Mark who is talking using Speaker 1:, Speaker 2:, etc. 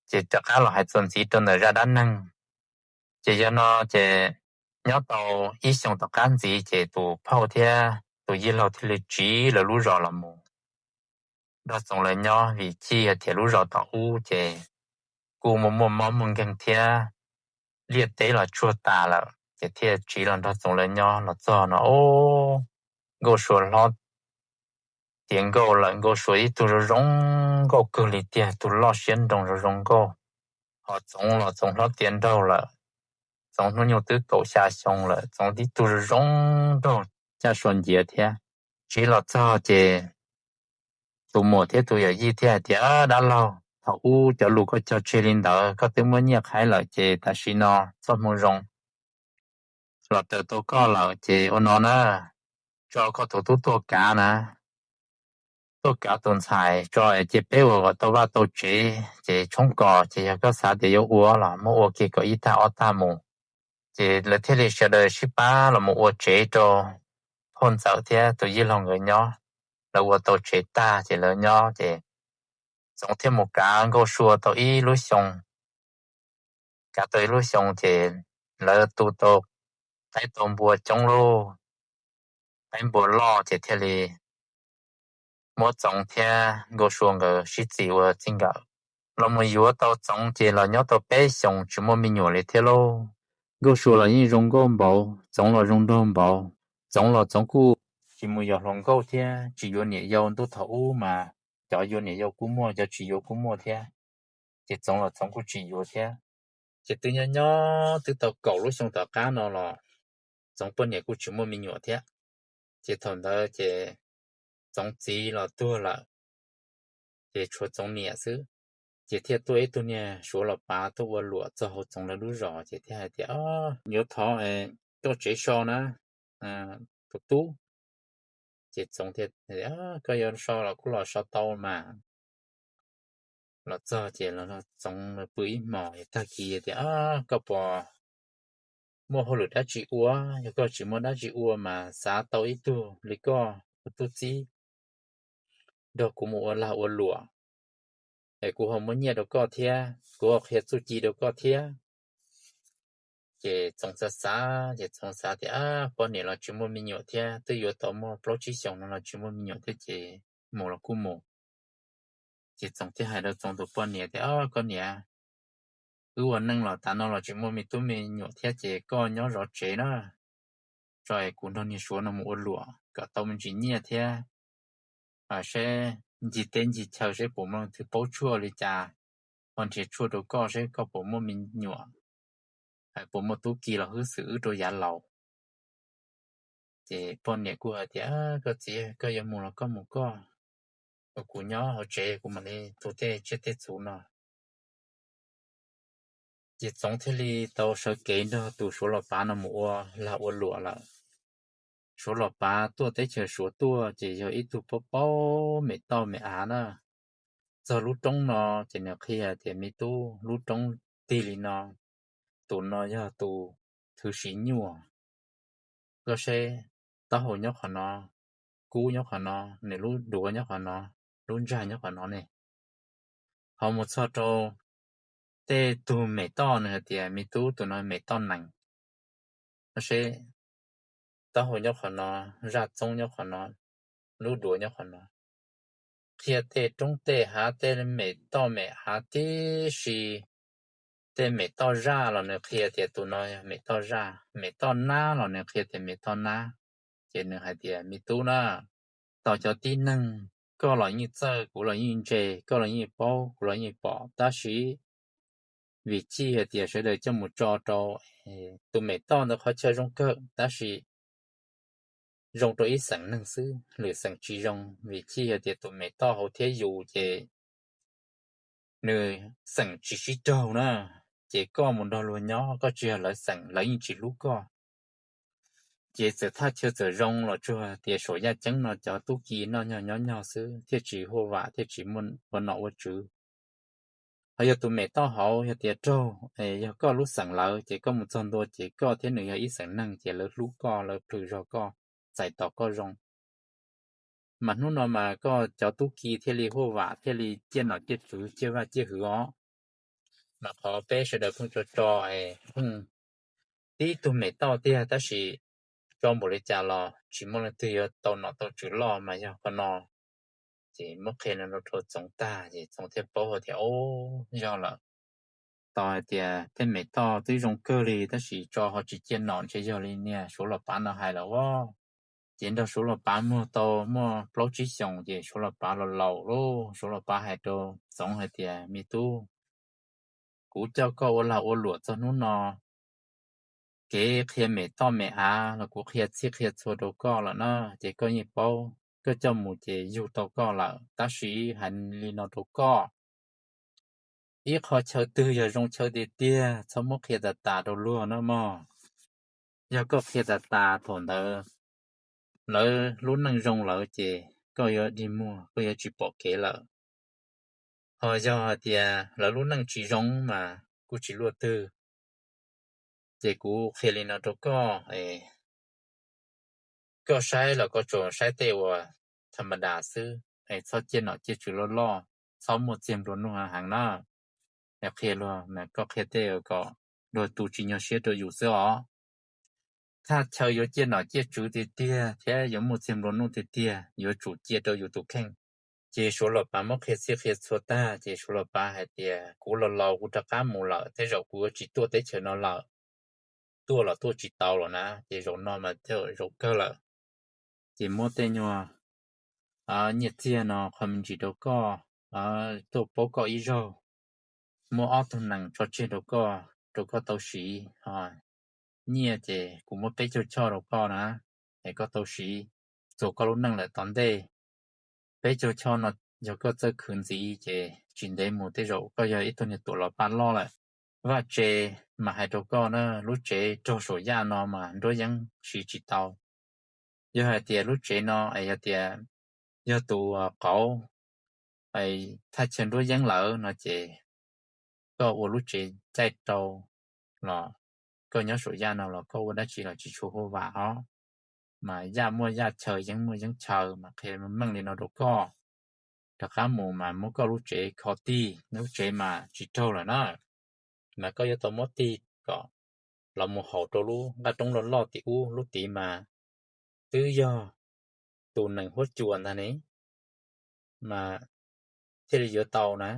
Speaker 1: chỉ cho cá là hai tuần chỉ tuần ra đá năng chỉ cho nó chỉ nhớ tàu ít xong tàu cá gì chỉ tụ phao thia tụ yên lâu thì chỉ là lú rò là mù đó xong lại nhớ vì chi thì lú rò tàu u chỉ cú một món gần thia liệt tế là chua tà là chỉ thia chỉ là đó xong lại nhớ là cho nó ô go sủa lo tiền go là go sủa ít tụ rong go cơ li tiền tụ lo xiên đồng rồi rong go họ giống lo tiền đâu là giống nó nhiều thứ cầu xa xong là giống đi tụ rong đâu cha xuân节thế chỉ là cho chị tụ mùa thế tụ ở gì thế thì đã lâu họ u cho lũ có cho chơi linh đạo có tiếng muốn nhắc hay là chị ta xin nó xong muốn rong là từ tôi có là chị ôn nó nè cho có tổ cá nè tổ cá tuần xài cho chị bé và tôi vào tôi chị冲cỏ chị có啥để yêu uo là mua uo kia có ít ta ở ta mù chị là thế thì sẽ đời ship ba là một uo chế cho hôn sợ thế tôi với lòng người nhỏ là uo tôi chế ta chị là nhỏ chị giống thêm một cá ngô xua tôi ý lối xong cả tôi lối xong chị là tu tô tay tôm bùa trong lô tay bùa lo chị thế thì mỗi giống thế ngô xua người ship gì uo chính cả là một yếu tao giống chị là nhỏ tao bé xong chỉ một mình nhỏ lấy thế lô ngô xua là những rong gom bảo giống là rong đom bảo giống là giống cu chỉ một giờ lòng câu thế chỉ vô nhẹ dâu tôi thấu mà cho vô nhẹ dâu cú mua cho chỉ vô cú mua thế chỉ giống là giống của chỉ vô thế chỉ tự nhiên nhó từ tàu cầu lúc xong tàu cá nó là giống bên nhẹ của chỉ một mình nhỏ thế chỉ thằng đó chỉ giống gì là tôi là chỉ cho giống nhẹ xứ chỉ theo tôi nè số là ba tôi vừa lụa cho họ giống là đủ rõ chỉ theo hai thì nhớ thọ tôi chỉ cho nó tụt tú chỉ giống thiệt cái giờ sau là cũng là sau tàu mà là cho chỉ là nó giống là bưởi mỏ ta kia thì có bò mua hồ lửa đã chỉ ua có chỉ mua đã chỉ ua mà giá tàu ít tu lý có tu chi đó cũng mua là ua lụa để cũng không muốn nhiều đâu có thia cũng hết su chi đâu có thia chỉ trong xã chỉ trong xã thì bọn này là chỉ mua mình nhiều thia tôi yêu tàu mua pro chỉ xong nó là chỉ mua mình nhiều thế chỉ mua là cũng mua chỉ trong thế hai đó trong tụ bọn này thì con này ủa năng là ta nó là chỉ mua mình tụi mình nhỏ thế chỉ có nhỏ rõ chế đó rồi cũng đâu như số nó mua lụa cả tao mình chỉ nhẹ thế sẽ chỉ tên chỉ theo sẽ bộ mình thì bố chua đi cha còn chỉ chua đồ có sẽ có bộ mình nhỏ hay bộ mình tu kỳ là hư sự đồ giả lậu thì bọn nhẹ của thì có gì có gì mua là có một có của nhỏ họ chế của mình đi tu thế chế thế chủ nó chỉ tổng thể li tao sẽ kể đó tụ số là ba nó mua là ô lụa là số là ba tua tới chờ số tua chỉ cho ít tụ bao bao mẹ to mẹ á đó giờ lúc trống nó chỉ là khi thì mi tu lúc trống tì li nó tụ nó cho tụ thứ xí nhua có xe tao hồi nhóc hả nó cú nhóc hả nó này lúc đùa nhóc hả nó lúc ra nhóc hả nó này họ một sao trâu tê tụ mẹ to nữa thì mi tu tụ nó mẹ to nặng có xe tao hồi nhóc nó ra trong nhóc nó lú đuổi nhóc nó khi tê trong tê há tê mẹ há tê xì tê mẹ to ra là nó khi tê tụi nó mẹ to ra mẹ to na là nó khi tê mẹ to na chỉ nó hai tê mẹ tu na tao cho tin năng có là như chơi cũng là như chơi có là như bao cũng là như bỏ ta sĩ vị trí thì sẽ để cho một trò tụi mẹ to nó khó chơi trong cơ ta sĩ rong tôi ít sẵn năng sư lựa sẵn chỉ rong vì chi ở tiệt tụi mẹ to hậu thế dù chế nơi sẵn chỉ trâu nè chế có một đôi lúa nhỏ có chưa lại sẵn lấy những chỉ lú co chế sẽ thay chưa giờ rong là chưa tiệt sổ gia trắng nó cho tú kỳ nó nhỏ sư thiết chỉ hô vả thiết chỉ muốn vấn nọ vật chữ hay là tụi mẹ to hậu hay tiệt trâu ấy có lú sẵn lại chế có một son đôi chế có thế nữa ít sẵn năng chế lỡ lú co lỡ trừ rồi co giải tỏ co rong mà nó mà có cháu tu kỳ thế li hô vả thế li chia nó chia thứ chia va chia hứa mà khó bé sẽ được không cho ấy không tí tụi mẹ tao tia ta chỉ cho một cái trả lo chỉ một lần tiêu tao nó tao chịu lo mà giờ còn nó chỉ mất khi nó thôi chống ta chỉ chống theo bảo thì ô do là tao thì thế mẹ tao tới trong cơ đi ta chỉ cho họ chỉ chơi nón chơi giờ lên nè số là bán nó hay là wow chiến đấu số là bán mua tàu mua bao chí xong thì số là bán là lẩu lô số là bán hay đồ sống hay thì mi tu cú cho câu là ô lụa cho nó cái khi mẹ to mẹ là cú khi chiếc khi số đồ co là nó chỉ có như bao cái cho một chỉ dù tàu co là ta sĩ hành li nó đồ co ít họ chơi tư giờ trong chơi đi tia sau mỗi khi ta đồ luôn nó mà giờ có khi ta thổn đỡ lỡ lúc năng rong lỡ chị có giờ đi mua có giờ chỉ bỏ kế lỡ họ giờ thì lỡ lúc năng chỉ rong mà cũng chỉ luôn tư chị cũng khi lên nó đâu có sai là có chỗ sai tiêu thầm đa sư sau trên nó chỉ lo sau một chiếm luôn nó hàng nó đẹp khi luôn mà có khi tiêu có đồ tụ chỉ nhau xe đồอยู่xưa óถ้า chơi ở trên nó chỉ chủ thì tia thế giống một chiếm luôn nó thì tia ở chủ chia đồอยู่tụ khen chỉ số là ba mất hết sức hết số ta chỉ số là ba hay thì cú là lâu cú ta cá mù lợ thế rồi cú chỉ tua tới chờ nó lợ tua là tua chỉ tàu rồi nè chỉ rồi nó mà theo rồi cơ lợ chỉ mua tên nhau nhiệt tiền nó không chỉ đâu có tổ bố có ý rồi mua ô tô nặng cho chơi đâu có tàu xí nhiệt thì cũng mua bé cho đâu có nè để có tàu xí rồi có lúc năng là tận đây bé cho nó giờ có chơi khẩn gì chứ chuyện đấy một thế rồi có giờ ít thôi thì tụi nó bán lo lại và chế mà hai đâu có nó lúc chế cho số nhà nó mà đối dân chỉ tàu giờ hai tiền lúc chế nó ấy tiền giờ tụ cậu ấy thay chân đối dân lỡ nó chế có ở lúc chế chạy tàu là có nhớ số nhà nào là có ở đó chỉ là chỉ số hồ vào mà ra mua dân chờ mà khi mà mang lên nó đâu có đặc khá mù mà muốn có lúc chế khó ti lúc chế mà chỉ trâu là nó mà có yếu tố mất ti có là một hậu trâu lu đã trong đó lo ti u lúc ti mà tự do tụ năng hốt chuồn ta này mà thế là giữa tàu nè